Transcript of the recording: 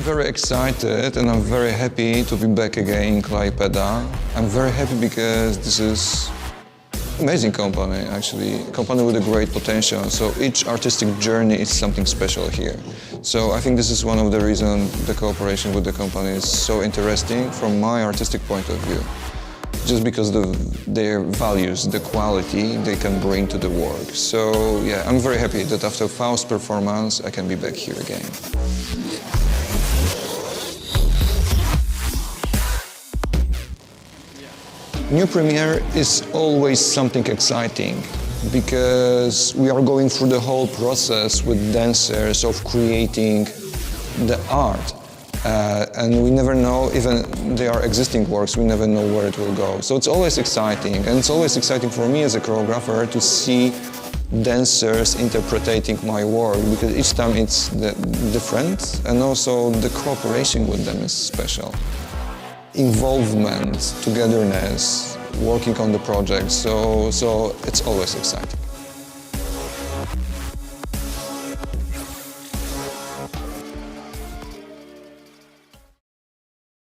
very excited and I'm very happy to be back again in Klaipėda. I'm very happy because this is amazing company, actually, a company with a great potential. So each artistic journey is something special here. So I think this is one of the reasons the cooperation with the company is so interesting from my artistic point of view. Just because their values, the quality they can bring to the work. So yeah, I'm very happy that after Faust performance, I can be back here again. New premiere is always something exciting because we are going through the whole process with dancers of creating the art. And we never know, even they are existing works, we never know where it will go. So it's always exciting, and it's always exciting for me as a choreographer to see dancers interpreting my work, because each time it's different, and also the cooperation with them is special. Involvement, togetherness, working on the project, so it's always exciting.